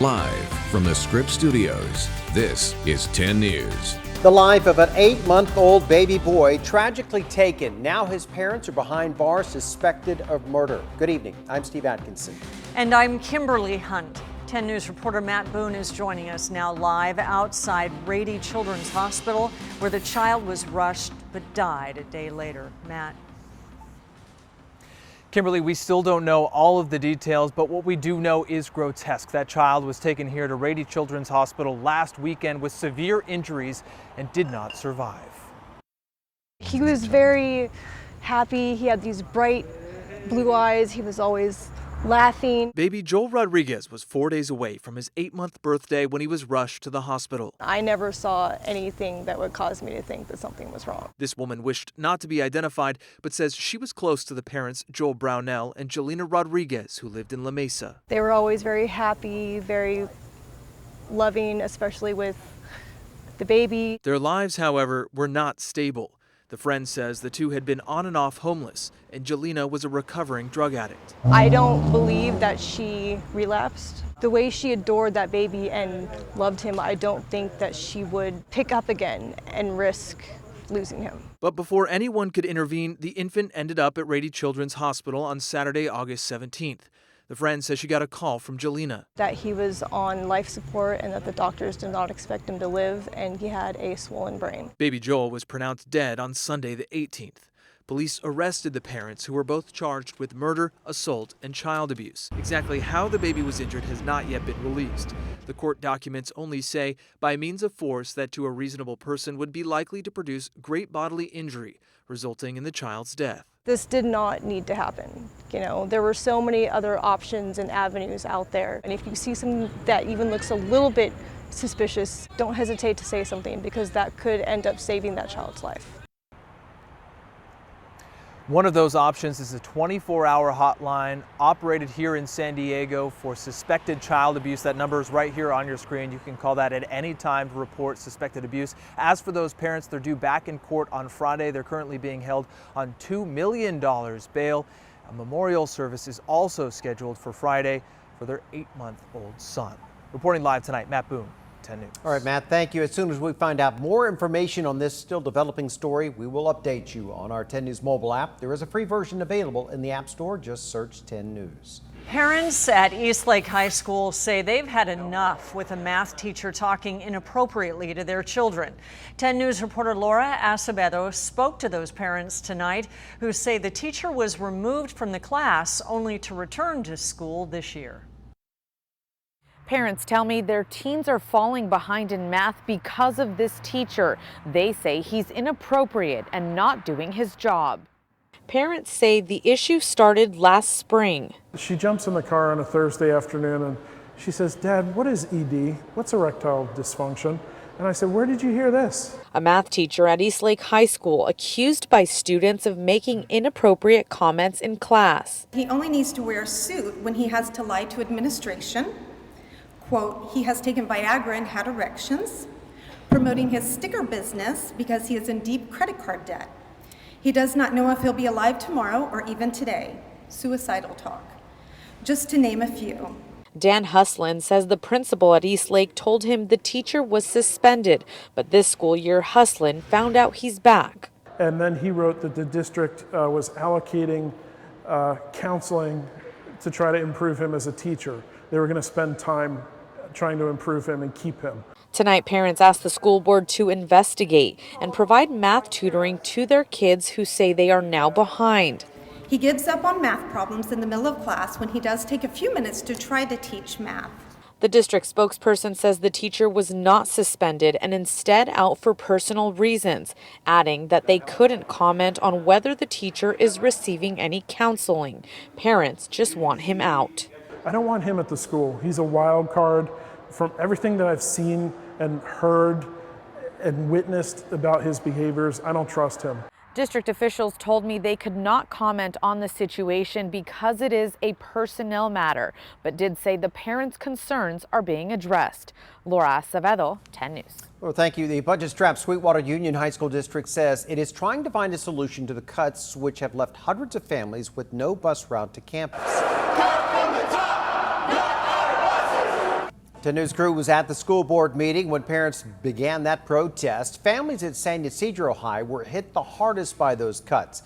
Live from the Scripps Studios, this is 10 News. The life of an 8-month-old baby boy tragically taken. Now his parents are behind bars suspected of murder. Good evening. I'm Steve Atkinson. And I'm Kimberly Hunt. 10 News reporter Matt Boone is joining us now live outside Rady Children's Hospital, where the child was rushed but died a day later. Matt. Kimberly, we still don't know all of the details, but what we do know is grotesque. That child was taken here to Rady Children's Hospital last weekend with severe injuries and did not survive. He was very happy. He had these bright blue eyes. He was always laughing. Baby Joel Rodriguez was 4 days away from his 8-month birthday when he was rushed to the hospital. I never saw anything that would cause me to think that something was wrong. This woman wished not to be identified, but says she was close to the parents, Joel Brownell and Jelena Rodriguez, who lived in La Mesa. They were always very happy, very loving, especially with the baby. Their lives, however, were not stable. The friend says the two had been on and off homeless, and Jelena was a recovering drug addict. I don't believe that she relapsed. The way she adored that baby and loved him, I don't think that she would pick up again and risk losing him. But before anyone could intervene, the infant ended up at Rady Children's Hospital on Saturday, August 17th. The friend says she got a call from Jelena. That he was on life support and that the doctors did not expect him to live, and he had a swollen brain. Baby Joel was pronounced dead on Sunday the 18th. Police arrested the parents, who were both charged with murder, assault, and child abuse. Exactly how the baby was injured has not yet been released. The court documents only say by means of force that to a reasonable person would be likely to produce great bodily injury, resulting in the child's death. This did not need to happen. You know, there were so many other options and avenues out there. And if you see something that even looks a little bit suspicious, don't hesitate to say something, because that could end up saving that child's life. One of those options is a 24-hour hotline operated here in San Diego for suspected child abuse. That number is right here on your screen. You can call that at any time to report suspected abuse. As for those parents, they're due back in court on Friday. They're currently being held on $2 million bail. A memorial service is also scheduled for Friday for their 8-month-old son. Reporting live tonight, Matt Boone, 10 News. All right, Matt, thank you. As soon as we find out more information on this still developing story, we will update you on our 10 News mobile app. There is a free version available in the App Store. Just search 10 News. Parents at Eastlake High School say they've had enough with a math teacher talking inappropriately to their children. 10 News reporter Laura Acevedo spoke to those parents tonight, who say the teacher was removed from the class only to return to school this year. Parents tell me their teens are falling behind in math because of this teacher. They say he's inappropriate and not doing his job. Parents say the issue started last spring. She jumps in the car on a Thursday afternoon and she says, "Dad, what is ED? What's erectile dysfunction?" And I said, "Where did you hear this?" A math teacher at Eastlake High School accused by students of making inappropriate comments in class. He only needs to wear a suit when he has to lie to administration. Quote, he has taken Viagra and had erections, promoting his sticker business because he is in deep credit card debt. He does not know if he'll be alive tomorrow or even today. Suicidal talk. Just to name a few. Dan Huslin says the principal at Eastlake told him the teacher was suspended, but this school year Huslin found out he's back. And then he wrote that the district was allocating counseling to try to improve him as a teacher. They were going to spend time trying to improve him and keep him. Tonight, parents asked the school board to investigate and provide math tutoring to their kids who say they are now behind. He gives up on math problems in the middle of class when he does take a few minutes to try to teach math. The district spokesperson says the teacher was not suspended and instead out for personal reasons, adding that they couldn't comment on whether the teacher is receiving any counseling. Parents just want him out. I don't want him at the school. He's a wild card. From everything that I've seen and heard and witnessed about his behaviors, I don't trust him. District officials told me they could not comment on the situation because it is a personnel matter, but did say the parents' concerns are being addressed. Laura Acevedo, 10 News. Well, thank you. The budget-strapped Sweetwater Union High School District says it is trying to find a solution to the cuts which have left hundreds of families with no bus route to campus. 10 News crew was at the school board meeting when parents began that protest. Families at San Ysidro High were hit the hardest by those cuts.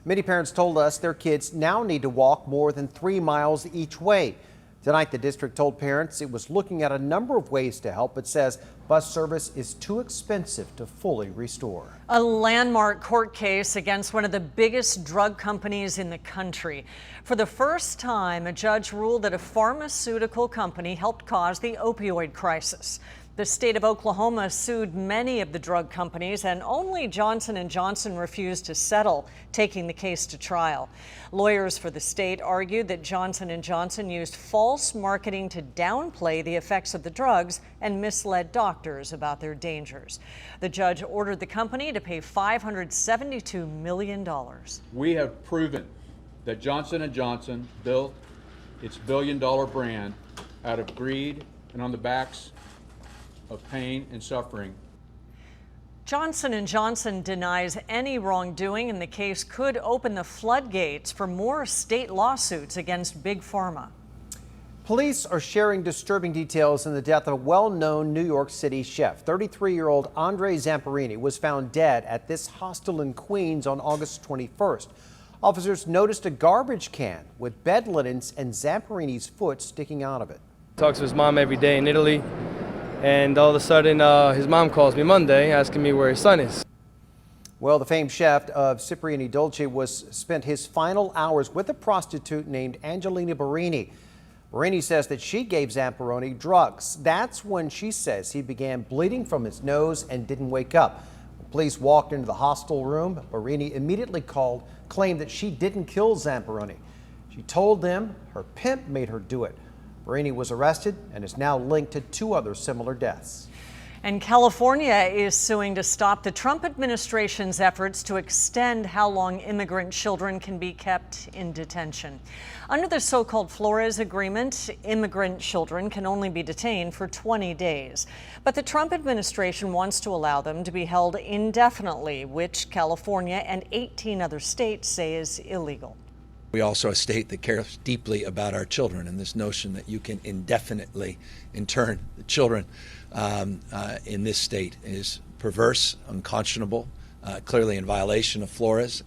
Many parents told us their kids now need to walk more than 3 miles each way. Tonight, the district told parents it was looking at a number of ways to help, but says bus service is too expensive to fully restore. A landmark court case against one of the biggest drug companies in the country. For the first time, a judge ruled that a pharmaceutical company helped cause the opioid crisis. The state of Oklahoma sued many of the drug companies, and only Johnson & Johnson refused to settle, taking the case to trial. Lawyers for the state argued that Johnson & Johnson used false marketing to downplay the effects of the drugs and misled doctors about their dangers. The judge ordered the company to pay $572 million. We have proven that Johnson & Johnson built its billion-dollar brand out of greed and on the backs of pain and suffering. Johnson & Johnson denies any wrongdoing, and the case could open the floodgates for more state lawsuits against Big Pharma. Police are sharing disturbing details in the death of a well-known New York City chef. 33-year-old Andre Zamperini was found dead at this hostel in Queens on August 21st. Officers noticed a garbage can with bed linens and Zamperini's foot sticking out of it. Talks to his mom every day in Italy. And all of a sudden, his mom calls me Monday asking me where his son is. Well, the famed chef of Cipriani Dolce spent his final hours with a prostitute named Angelina Barini. Barini says that she gave Zamperini drugs. That's when she says he began bleeding from his nose and didn't wake up. When police walked into the hostel room, Barini immediately claimed that she didn't kill Zamperini. She told them her pimp made her do it. Barini was arrested and is now linked to 2 other similar deaths. And California is suing to stop the Trump administration's efforts to extend how long immigrant children can be kept in detention. Under the so-called Flores Agreement, immigrant children can only be detained for 20 days. But the Trump administration wants to allow them to be held indefinitely, which California and 18 other states say is illegal. We also a state that cares deeply about our children, and this notion that you can indefinitely intern the children in this state is perverse, unconscionable, clearly in violation of Flores.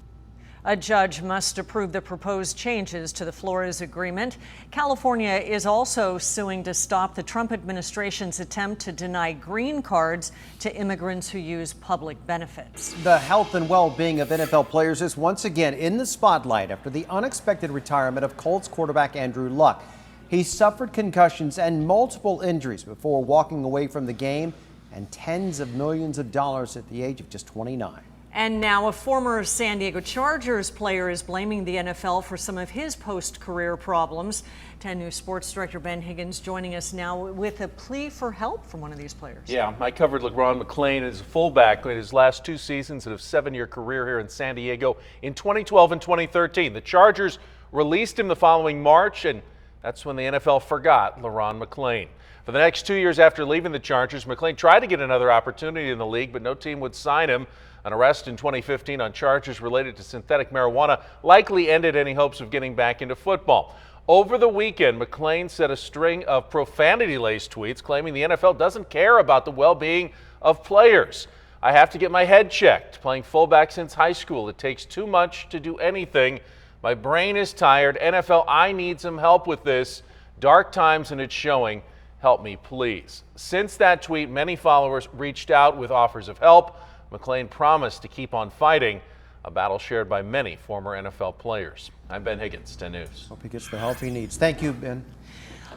A judge must approve the proposed changes to the Flores Agreement. California is also suing to stop the Trump administration's attempt to deny green cards to immigrants who use public benefits. The health and well-being of NFL players is once again in the spotlight after the unexpected retirement of Colts quarterback Andrew Luck. He suffered concussions and multiple injuries before walking away from the game and tens of millions of dollars at the age of just 29. And now a former San Diego Chargers player is blaming the NFL for some of his post-career problems. 10 News Sports Director Ben Higgins joining us now with a plea for help from one of these players. Yeah, I covered LeBron McClain as a fullback in his last 2 seasons of a 7-year career here in San Diego in 2012 and 2013. The Chargers released him the following March, and that's when the NFL forgot LeBron McClain. For the next 2 years after leaving the Chargers, McClain tried to get another opportunity in the league, but no team would sign him. An arrest in 2015 on charges related to synthetic marijuana likely ended any hopes of getting back into football. Over the weekend, McClain said a string of profanity-laced tweets claiming the NFL doesn't care about the well-being of players. I have to get my head checked. Playing fullback since high school, it takes too much to do anything. My brain is tired. NFL, I need some help with this. Dark times and it's showing. Help me, please. Since that tweet, many followers reached out with offers of help. McClain promised to keep on fighting, a battle shared by many former NFL players. I'm Ben Higgins, 10 News. Hope he gets the help he needs. Thank you, Ben.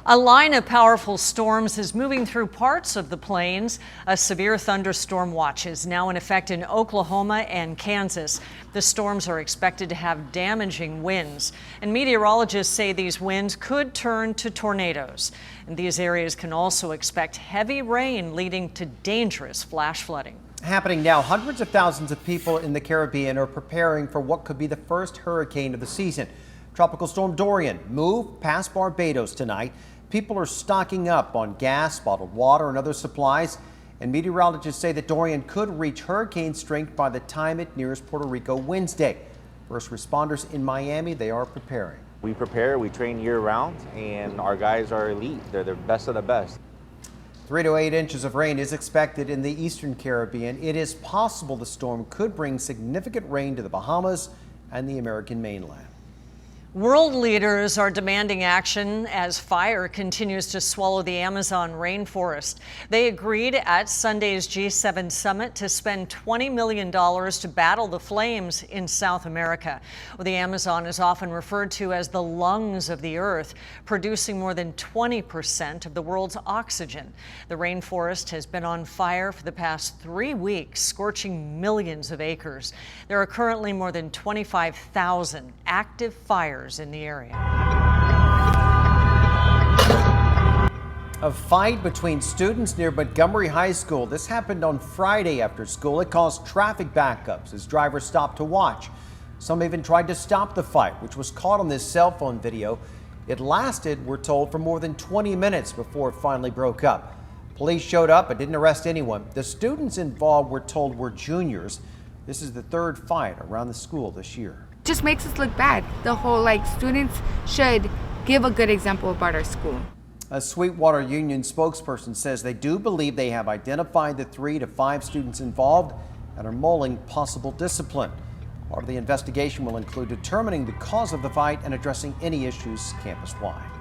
A line of powerful storms is moving through parts of the plains. A severe thunderstorm watch is now in effect in Oklahoma and Kansas. The storms are expected to have damaging winds, and meteorologists say these winds could turn to tornadoes. And these areas can also expect heavy rain leading to dangerous flash flooding. Happening now, hundreds of thousands of people in the Caribbean are preparing for what could be the first hurricane of the season. Tropical storm Dorian moved past Barbados tonight. People are stocking up on gas, bottled water, and other supplies. And meteorologists say that Dorian could reach hurricane strength by the time it nears Puerto Rico Wednesday. First responders in Miami, they are preparing. We prepare, we train year round, and our guys are elite. They're the best of the best. 3 to 8 inches of rain is expected in the eastern Caribbean. It is possible the storm could bring significant rain to the Bahamas and the American mainland. World leaders are demanding action as fire continues to swallow the Amazon rainforest. They agreed at Sunday's G7 summit to spend $20 million to battle the flames in South America. Well, the Amazon is often referred to as the lungs of the earth, producing more than 20% of the world's oxygen. The rainforest has been on fire for the past 3 weeks, scorching millions of acres. There are currently more than 25,000 active fires in the area. A fight between students near Montgomery High School. This happened on Friday after school. It caused traffic backups as drivers stopped to watch. Some even tried to stop the fight, which was caught on this cell phone video. It lasted, we're told, for more than 20 minutes before it finally broke up. Police showed up but didn't arrest anyone. The students involved, we're told, were juniors. This is the third fight around the school this year. Just makes us look bad. The whole students should give a good example about our school. A Sweetwater Union spokesperson says they do believe they have identified the 3 to 5 students involved and are mulling possible discipline. Part of the investigation will include determining the cause of the fight and addressing any issues campus-wide.